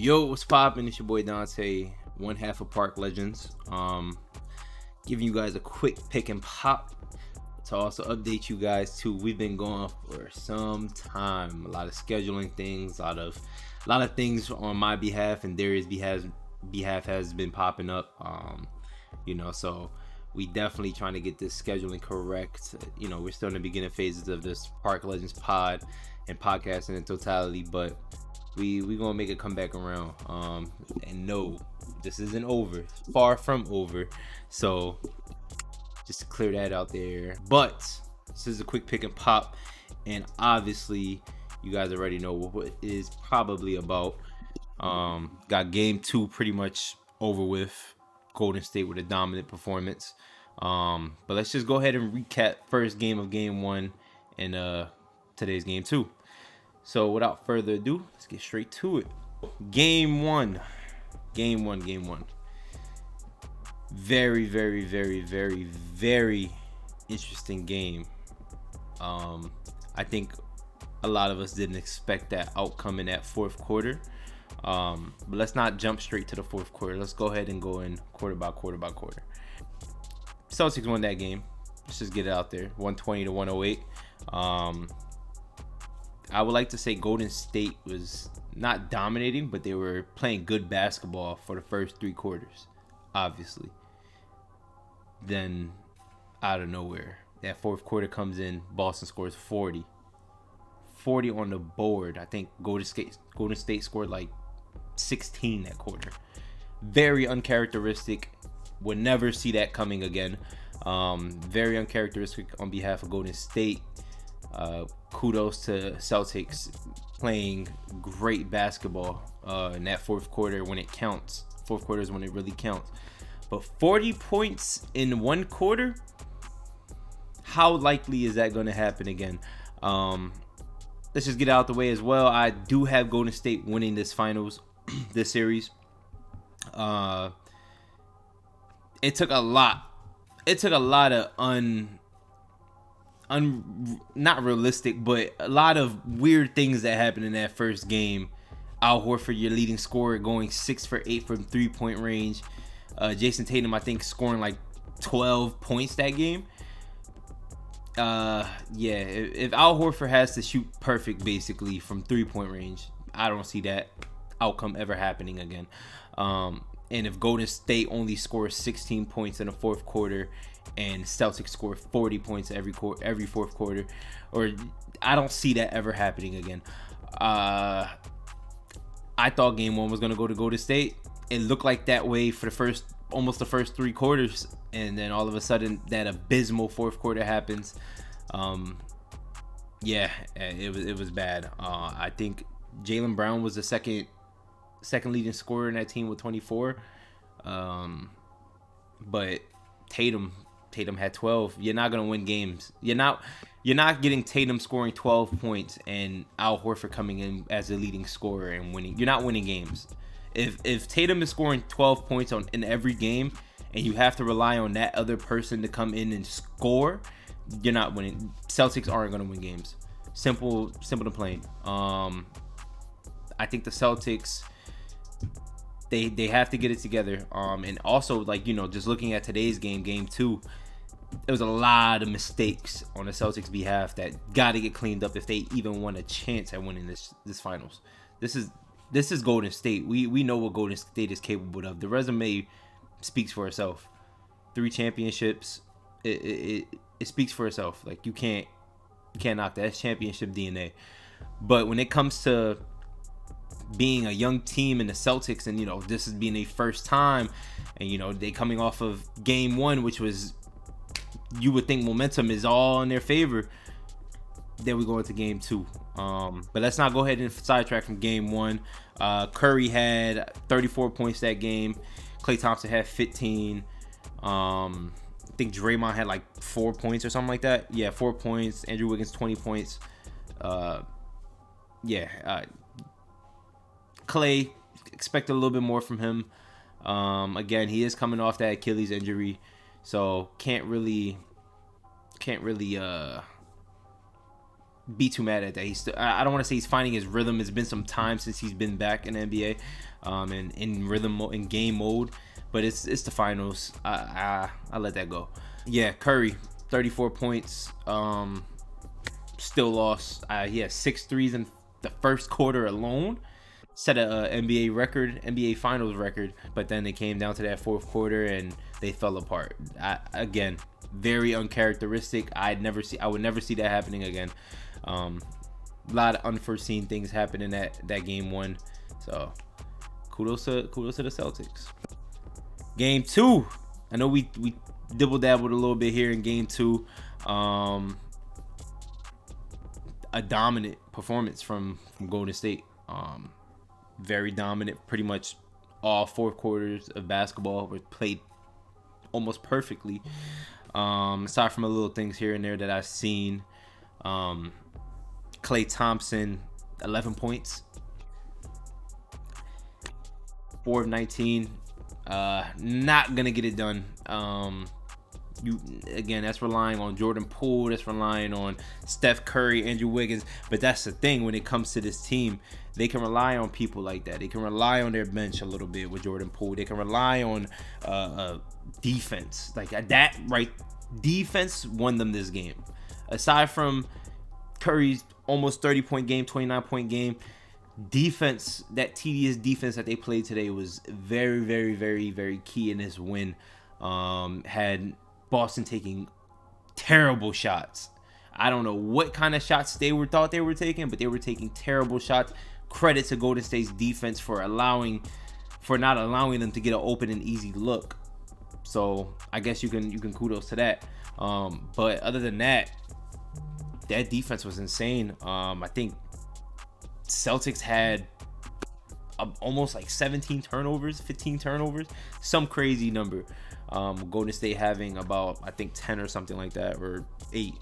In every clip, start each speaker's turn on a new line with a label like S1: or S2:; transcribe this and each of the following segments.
S1: Yo, what's poppin'? It's your boy Dante, one half of Park Legends. Giving you guys a quick pick and pop to also update you guys too. We've been going for some time. A lot of scheduling things, a lot of things on my behalf and Darius' behalf has been popping up. So we definitely trying to get this scheduling correct. We're still in the beginning phases of this Park Legends pod and podcasting in totality, but we gonna make it come back around. And no, this isn't over. It's far from over. So just to clear that out there. But this is a quick pick and pop, and obviously you guys already know what it is probably about. Got game 2 pretty much over with. Golden State with a dominant performance. But let's just go ahead and recap first game of game 1 and today's game 2. So without further ado, let's get straight to it. Game one. Very, very, very, very, very interesting game. I think a lot of us didn't expect that outcome in that fourth quarter. But let's not jump straight to the fourth quarter. Let's go ahead and go in quarter by quarter by quarter. Celtics won that game. Let's just get it out there. 120 to 108. I would like to say Golden State was not dominating, but they were playing good basketball for the first 3 quarters, obviously. Then, out of nowhere, that fourth quarter comes in, Boston scores 40. 40 on the board. I think Golden State scored like 16 that quarter. Very uncharacteristic. Would never see that coming again. Very uncharacteristic on behalf of Golden State. Kudos to Celtics playing great basketball in that fourth quarter when it counts. Fourth quarter is when it really counts. But 40 points in one quarter? How likely is that going to happen again? Let's just get out the way as well. I do have Golden State winning this finals, this series. It took a lot. It took a lot of not realistic, but a lot of weird things that happened in that first game. Al Horford, your leading scorer, going 6 for 8 from 3-point range. Jason Tatum, I think, scoring like 12 points that game. If Al Horford has to shoot perfect basically from 3-point range, I don't see that outcome ever happening again. And if Golden State only scores 16 points in the fourth quarter and Celtics score 40 points every fourth quarter, or I don't see that ever happening again. I thought game 1 was going to go to Golden State. It looked like that way for almost the first 3 quarters, and then all of a sudden that abysmal fourth quarter happens. It was bad. I think Jaylen Brown was the second leading scorer in that team with 24. But Tatum had 12. You're not gonna win games. You're not getting Tatum scoring 12 points and Al Horford coming in as a leading scorer and winning. You're not winning games. If Tatum is scoring 12 points in every game and you have to rely on that other person to come in and score, you're not winning. Celtics aren't gonna win games. Simple to plain. I think the Celtics, they have to get it together. And also, just looking at today's game 2, there was a lot of mistakes on the Celtics' behalf that got to get cleaned up if they even want a chance at winning this finals. This is Golden State. We know what Golden State is capable of. The resume speaks for itself. 3 championships. It speaks for itself. Like you can't knock that. That's championship DNA. But when it comes to being a young team in the Celtics, and this is being their first time, and they coming off of game 1, which was, you would think momentum is all in their favor. Then we go into game 2. But let's not go ahead and sidetrack from game 1. Curry had 34 points that game. Klay Thompson had 15. I think Draymond had like 4 points or something like that. Yeah, 4 points. Andrew Wiggins 20 points. Klay, expect a little bit more from him. Again, he is coming off that Achilles injury, so can't really be too mad at that. He's still, I don't want to say he's finding his rhythm. It's been some time since he's been back in the NBA, and in rhythm in game mode. But it's the finals. I let that go. Yeah, Curry, 34 points. Still lost. He had 6 threes in the first quarter alone. Set a NBA record, NBA Finals record. But then it came down to that fourth quarter and they fell apart. Again, very uncharacteristic. I would never see that happening again. A lot of unforeseen things happened in that game one. So kudos to the Celtics. Game 2. I know we dibble dabbled a little bit here in game 2. A dominant performance from Golden State. Very dominant. Pretty much all 4 quarters of basketball were played almost perfectly. Aside from a little things here and there that I've seen. Klay Thompson, 11 points. 4 of 19. Not gonna get it done. That's relying on Jordan Poole. That's relying on Steph Curry, Andrew Wiggins. But that's the thing when it comes to this team, they can rely on people like that. They can rely on their bench a little bit with Jordan Poole. They can rely on defense like that. Right, defense won them this game. Aside from Curry's almost 30-point game, 29-point game, defense, that tedious defense that they played today was very, very, very, very key in this win. Had Boston taking terrible shots. I don't know what kind of shots thought they were taking, but they were taking terrible shots. Credit to Golden State's defense for not allowing them to get an open and easy look. So I guess you can kudos to that. But other than that defense was insane. I think Celtics had almost like 17 turnovers, 15 turnovers, some crazy number. Golden State having about, I think, 10 or something like that, or 8.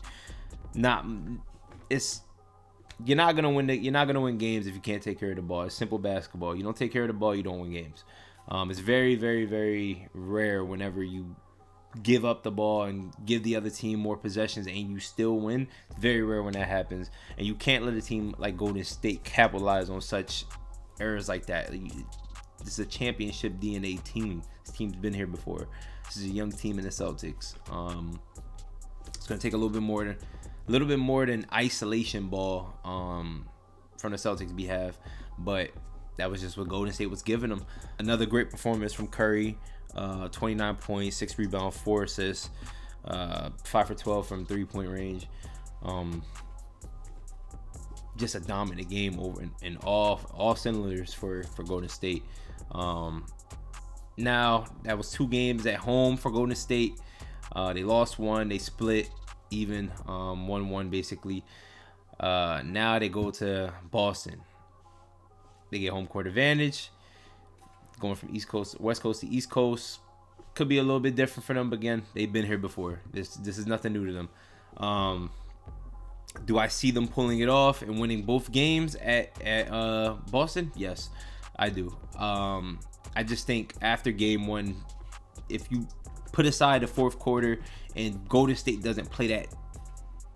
S1: You're not gonna win games if you can't take care of the ball. It's simple basketball. You don't take care of the ball, you don't win games. It's very, very, very rare whenever you give up the ball and give the other team more possessions and you still win. It's very rare when that happens, and you can't let a team like Golden State capitalize on such errors like that. This is a championship DNA team. This team's been here before. This is a young team in the Celtics. It's gonna take a little bit more than isolation ball from the Celtics' behalf, but that was just what Golden State was giving them. Another great performance from Curry, 29 points, 6 rebounds, 4 assists, 5 for 12 from 3-point range. Just a dominant game over in all cylinders for Golden State. Now that was 2 games at home for Golden State. They lost 1, they split even, 1-1 basically. Now they go to Boston. They get home court advantage. Going from West Coast to East Coast could be a little bit different for them, but again, they've been here before. This is nothing new to them. Do I see them pulling it off and winning both games at Boston? Yes, I do. I just think after game 1, if you put aside the fourth quarter and Golden State doesn't play that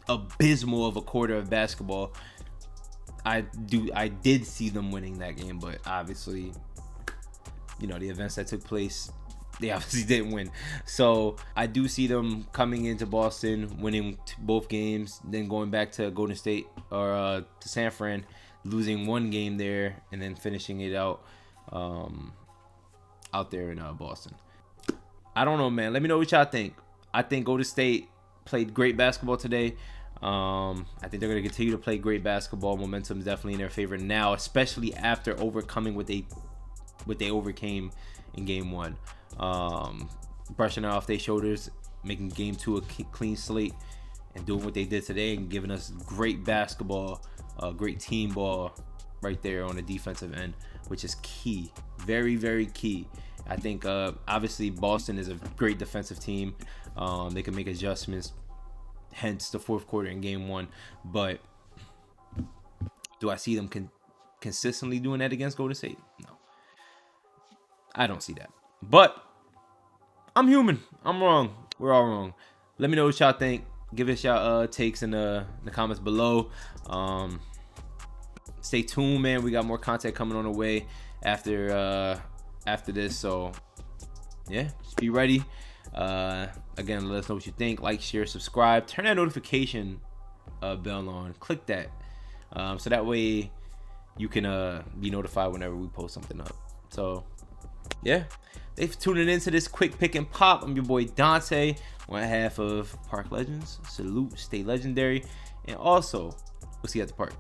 S1: abysmal of a quarter of basketball, I did see them winning that game, but obviously, the events that took place, they obviously didn't win. So I do see them coming into Boston, winning both games, then going back to Golden State or to San Fran, losing 1 game there, and then finishing it out there in Boston. I don't know, man. Let me know what y'all think. I think Golden State played great basketball today. I think they're going to continue to play great basketball. Momentum is definitely in their favor now, especially after overcoming what they overcame in game 1. Brushing it off their shoulders, making game 2 a clean slate, and doing what they did today and giving us great basketball, great team ball right there on the defensive end, which is key. Very, very key. I think obviously Boston is a great defensive team. They can make adjustments, hence the fourth quarter in game 1. But do I see them consistently doing that against Golden State? No. I don't see that. But I'm human. I'm wrong. We're all wrong. Let me know what y'all think. Give us your takes in the comments below. Stay tuned, man. We got more content coming on the way after this. So yeah, just be ready. Again, let us know what you think. Like, share, subscribe, turn that notification bell on. Click that, so that way you can be notified whenever we post something up. So yeah, thanks for tuning in to this quick pick and pop. I'm your boy Dante, one half of Park Legends. Salute, stay legendary, and also we'll see you at the park.